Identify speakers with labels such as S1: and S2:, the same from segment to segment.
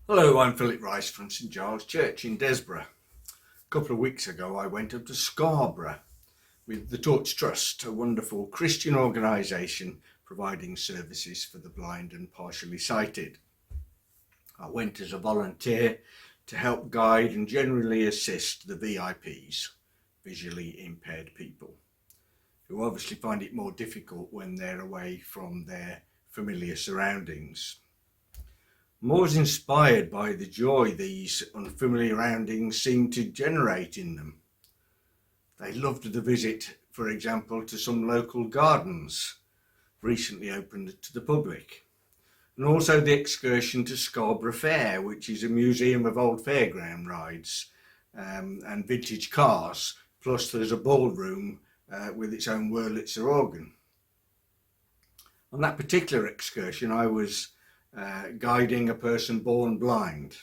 S1: Hello, I'm Philip Rice from St Giles Church in Desborough. A couple of weeks ago I went up to Scarborough with the Torch Trust, a wonderful Christian organisation providing services for the blind and partially sighted. I went as a volunteer to help guide and generally assist the VIPs, visually impaired people, who obviously find it more difficult when they're away from their familiar surroundings. I'm always inspired by the joy these unfamiliar surroundings seem to generate in them. They loved the visit, for example, to some local gardens recently opened to the public, and also the excursion to Scarborough Fair, which is a museum of old fairground rides and vintage cars, plus there's a ballroom with its own Wurlitzer organ. On that particular excursion I was guiding a person born blind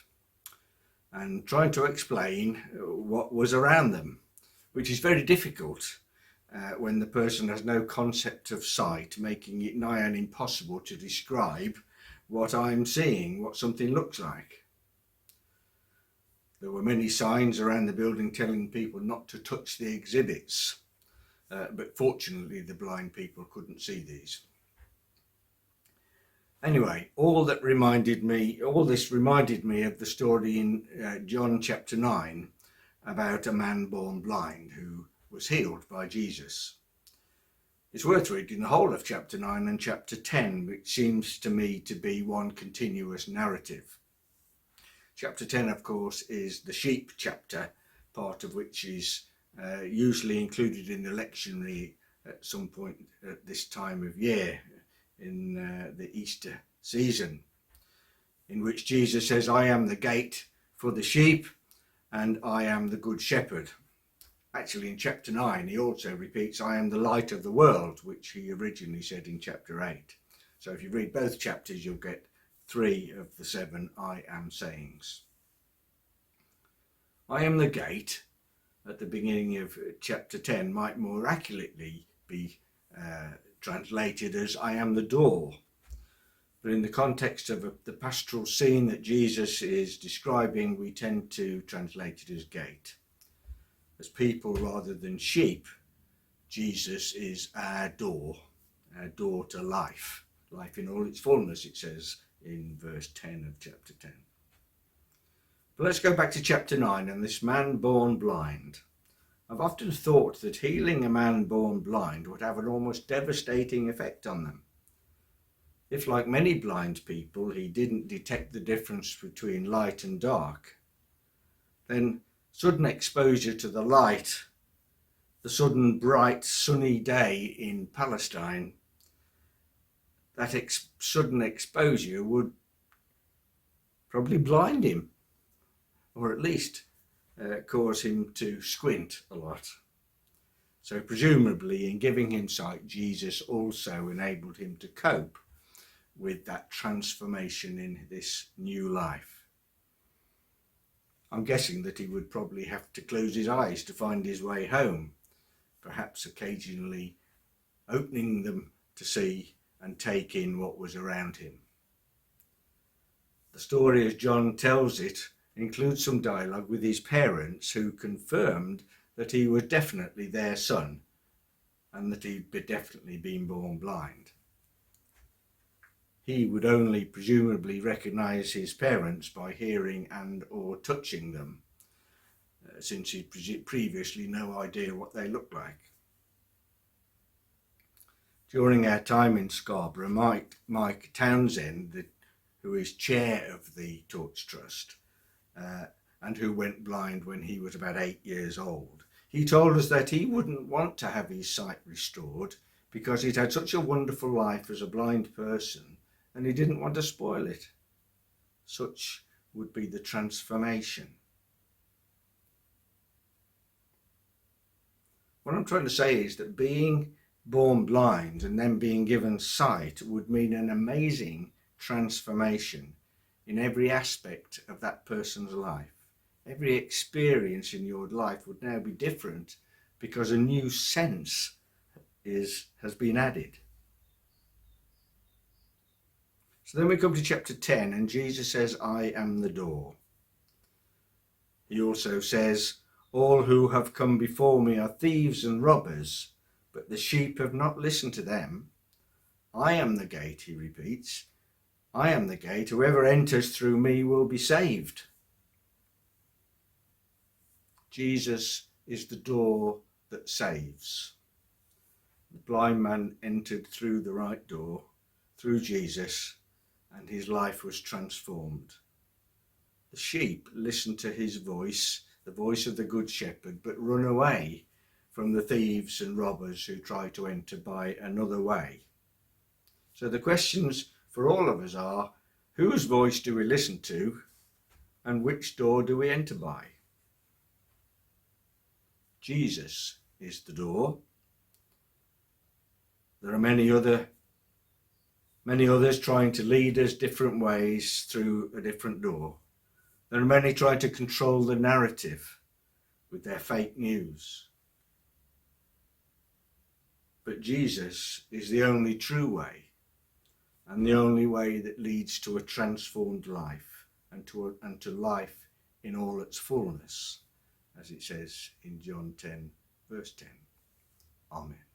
S1: and trying to explain what was around them, which is very difficult when the person has no concept of sight, making it nigh on impossible to describe what I'm seeing, what something looks like. There were many signs around the building telling people not to touch the exhibits, but fortunately the blind people couldn't see these. Anyway, all this reminded me of the story in John chapter 9 about a man born blind who was healed by Jesus. It's worth reading the whole of chapter 9 and chapter 10, which seems to me to be one continuous narrative. Chapter 10, of course, is the sheep chapter, part of which is usually included in the lectionary at some point at this time of year, in the Easter season, in which Jesus says, "I am the gate for the sheep and I am the good shepherd." Actually, in chapter 9 he also repeats, "I am the light of the world," which he originally said in chapter 8. So if you read both chapters you'll get 3 of the 7 I am sayings. "I am the gate" at the beginning of chapter 10 might more accurately be translated as "I am the door." But in the context of the pastoral scene that Jesus is describing, we tend to translate it as gate. As people rather than sheep, Jesus is our door to life. Life in all its fullness, it says in verse 10 of chapter 10. But let's go back to chapter 9 and this man born blind. I've often thought that healing a man born blind would have an almost devastating effect on them. If, like many blind people, he didn't detect the difference between light and dark, then sudden exposure to the light, the sudden bright sunny day in Palestine, that sudden exposure would probably blind him, or at least cause him to squint a lot. So presumably in giving him sight, Jesus also enabled him to cope with that transformation in this new life. I'm guessing that he would probably have to close his eyes to find his way home, perhaps occasionally opening them to see and take in what was around him. The story as John tells it includes some dialogue with his parents, who confirmed that he was definitely their son and that he'd definitely been born blind. He would only presumably recognise his parents by hearing and or touching them, since he'd previously no idea what they looked like. During our time in Scarborough, Mike Townsend, who is chair of the Torch Trust, and who went blind when he was about 8 years old, he told us that he wouldn't want to have his sight restored because he'd had such a wonderful life as a blind person and he didn't want to spoil it. Such would be the transformation. What I'm trying to say is that being born blind and then being given sight would mean an amazing transformation in every aspect of that person's life. Every experience in your life would now be different because a new sense has been added. So then we come to chapter 10, and Jesus says, I am the door. He also says, all who have come before me are thieves and robbers, but the sheep have not listened to them. I am the gate, he repeats. I am the gate. Whoever enters through me will be saved. Jesus is the door that saves. The blind man entered through the right door, through Jesus, and his life was transformed. The sheep listen to his voice, the voice of the good shepherd, but run away from the thieves and robbers who try to enter by another way. So the questions for all of us are, whose voice do we listen to, and which door do we enter by? Jesus is the door. There are many others trying to lead us different ways through a different door. There are many trying to control the narrative with their fake news. But Jesus is the only true way, and the only way that leads to a transformed life and to life in all its fullness, as it says in John 10, verse 10. Amen.